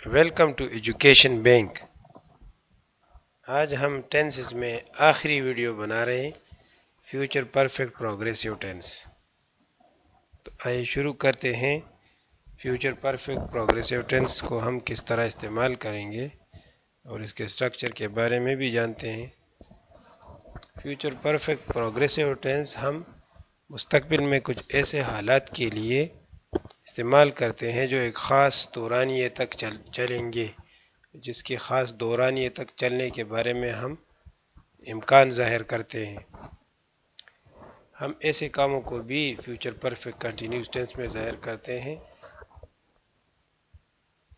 Welcome to education bank. آج ہم tenses میں آخری ویڈیو بنا رہے ہیں، فیوچر پرفیکٹ پروگریسیو ٹینس۔ تو آئیے شروع کرتے ہیں۔ فیوچر پرفیکٹ پروگریسیو ٹینس کو ہم کس طرح استعمال کریں گے اور اس کے اسٹرکچر کے بارے میں بھی جانتے ہیں۔ فیوچر پرفیکٹ پروگریسیو ٹینس ہم مستقبل میں کچھ ایسے حالات کے لیے استعمال کرتے ہیں جو ایک خاص دورانیے تک چلیں گے، جس کے خاص دورانیے تک چلنے کے بارے میں ہم امکان ظاہر کرتے ہیں۔ ہم ایسے کاموں کو بھی فیوچر پرفیکٹ کنٹینیوس ٹینس میں ظاہر کرتے ہیں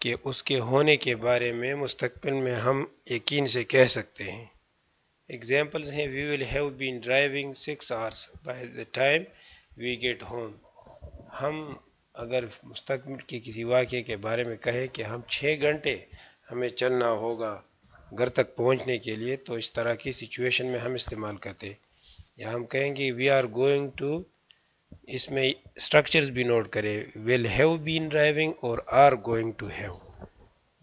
کہ اس کے ہونے کے بارے میں مستقبل میں ہم یقین سے کہہ سکتے ہیں۔ ایگزامپلز ہیں: We will have been driving 6 hours by the time we get home۔ ہم اگر مستقبل کے کسی واقعے کے بارے میں کہیں کہ ہم 6 گھنٹے ہمیں چلنا ہوگا گھر تک پہنچنے کے لیے، تو اس طرح کی سچویشن میں ہم استعمال کرتے ہیں۔ یا ہم کہیں گے we are going to، اس میں سٹرکچرز بھی نوٹ کریں، will have been driving اور are going to have۔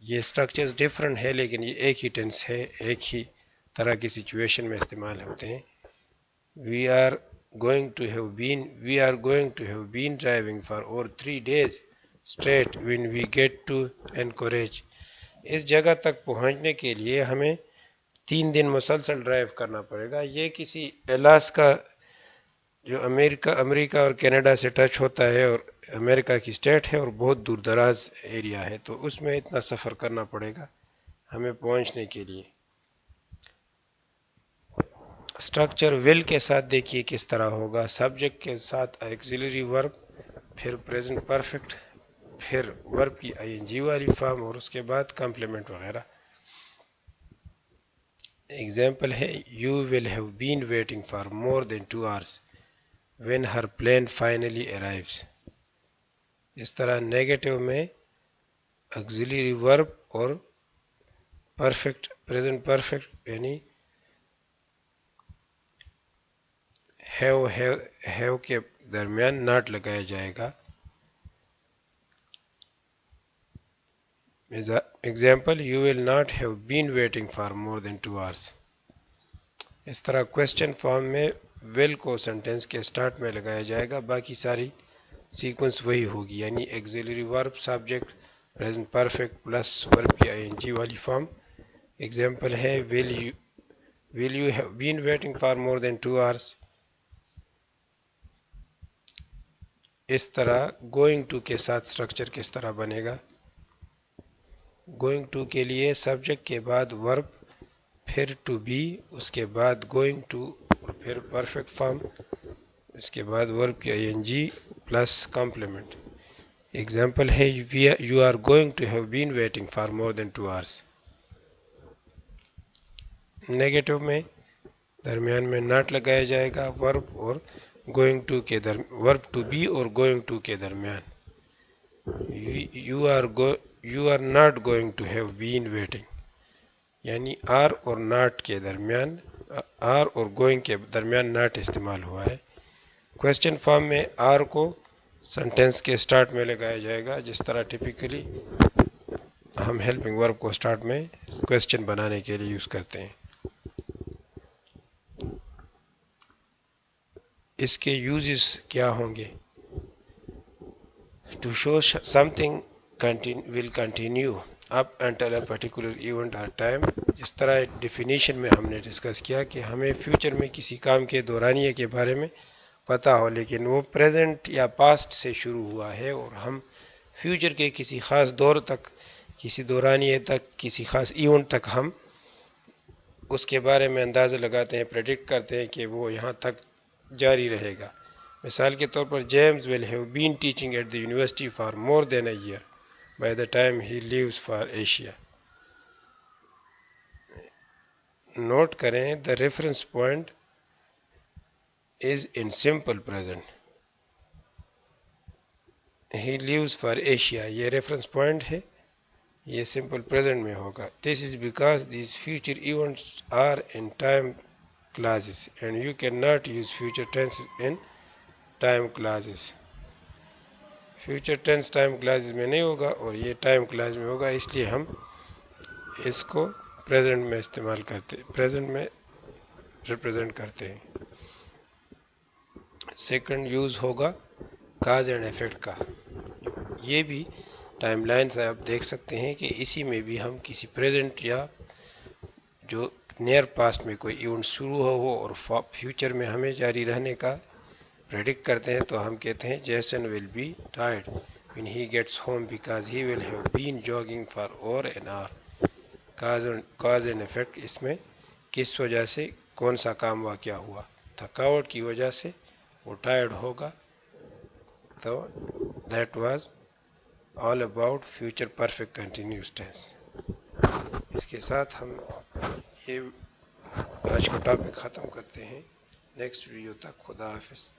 یہ سٹرکچرز ڈیفرنٹ ہے لیکن یہ ایک ہی ٹینس ہے، ایک ہی طرح کی سچویشن میں استعمال ہوتے ہیں۔ we are going to have been driving for over 3 days straight when we get to Anchorage۔ اس جگہ تک پہنچنے کے لیے ہمیں 3 دن مسلسل ڈرائیو کرنا پڑے گا۔ یہ کسی الاسکا جو امریکہ اور کینیڈا سے ٹچ ہوتا ہے اور امریکہ کی اسٹیٹ ہے اور بہت دور دراز ایریا ہے، تو اس میں اتنا سفر کرنا پڑے گا ہمیں پہنچنے کے لیے۔ اسٹرکچر will کے ساتھ دیکھیے کس طرح ہوگا۔ سبجیکٹ کے ساتھ ایکسیلری ورب، پھر پریزنٹ پرفیکٹ، پھر ورب کی ing والی فارم اور اس کے بعد کمپلیمنٹ وغیرہ۔ ایگزامپل ہے You will have been waiting for more than 2 hours when her plane finally arrives۔ اس طرح نیگیٹو میں ایکسیلری ورب اور پرفیکٹ پریزنٹ پرفیکٹ یعنی have کے درمیان ناٹ لگایا جائے گا۔ Example You will not have been waiting for more than 2 hours۔ اس طرح کوسچن فارم میں will کو سنٹینس کے سٹارٹ میں لگایا جائے گا، باقی ساری سیکوینس وہی ہوگی، یعنی ایکسیلری ورب، سبجیکٹ، پریزنٹ پرفیکٹ پلس ورب کی ing والی فارم۔ ایگزامپل ہے Will you have been waiting for more than 2 hours۔ اس طرح going to کے ساتھ سٹرکچر کس طرح بنے گا۔ going to کے لیے سبجیکٹ کے بعد ورب، پھر to be، اس کے بعد going to اور پھر پرفیکٹ فارم، اس کے بعد ورب کی ing پلس کمپلیمنٹ۔ ایگزامپل ہے You are going to have been waiting for more than 2 hours۔ Negative میں درمیان میں ناٹ لگایا جائے گا ورب اور going to کے ورب to be اور going to کے درمیان۔ You are not going to have been waiting، یعنی are اور not کے درمیان، are اور going کے درمیان ناٹ استعمال ہوا ہے۔ کوسچن فارم میں are کو سنٹینس کے سٹارٹ میں لگایا جائے گا، جس طرح ٹپیکلی ہم ہیلپنگ ورب کو سٹارٹ میں کوسچن بنانے کے لیے یوز کرتے ہیں۔ اس کے یوزز کیا ہوں گے؟ To show something will continue up until a particular event or time۔ اس طرح ڈیفینیشن میں ہم نے ڈسکس کیا کہ ہمیں فیوچر میں کسی کام کے دورانیے کے بارے میں پتہ ہو، لیکن وہ پریزنٹ یا پاسٹ سے شروع ہوا ہے اور ہم فیوچر کے کسی خاص دور تک، کسی دورانیے تک، کسی خاص ایونٹ تک ہم اس کے بارے میں اندازہ لگاتے ہیں، پریڈکٹ کرتے ہیں کہ وہ یہاں تک جاری رہے گا۔ مثال کے طور پر James will have been teaching at the university for more than a year by the time he leaves for Asia۔ Note کریں the reference point is in simple present۔ He leaves for Asia، یہ reference point ہے، یہ simple present میں ہوگا۔ This is because these future events are in time clauses and you cannot use future tense in time clauses۔ Future tennis time classes میں نہیں ہوگا اور یہ ٹائم کلاس میں ہوگا، اس لیے ہم اس کو پریزنٹ میں استعمال کرتے، پریزنٹ میں ریپرزینٹ کرتے ہیں۔ سیکنڈ یوز ہوگا کاز اینڈ ایفیکٹ کا، یہ بھی ٹائم لائن سے آپ دیکھ سکتے ہیں کہ اسی میں بھی ہم کسی پریزنٹ یا جو نیئر پاسٹ میں کوئی ایونٹ شروع ہو اور فیوچر میں ہمیں جاری رہنے کا پریڈکٹ کرتے ہیں تو ہم کہتے ہیں Jason will be tired when he gets home because he will have been jogging for over an hour۔ Cause and effect, اس میں کس وجہ سے کون سا کام واقع ہوا، تھکاوٹ کی وجہ سے وہ ٹائرڈ ہوگا، تو that was all about future perfect continuous tense. اس کے ساتھ ہم یہ آج کا ٹاپک ختم کرتے ہیں، نیکسٹ ویڈیو تک خدا حافظ۔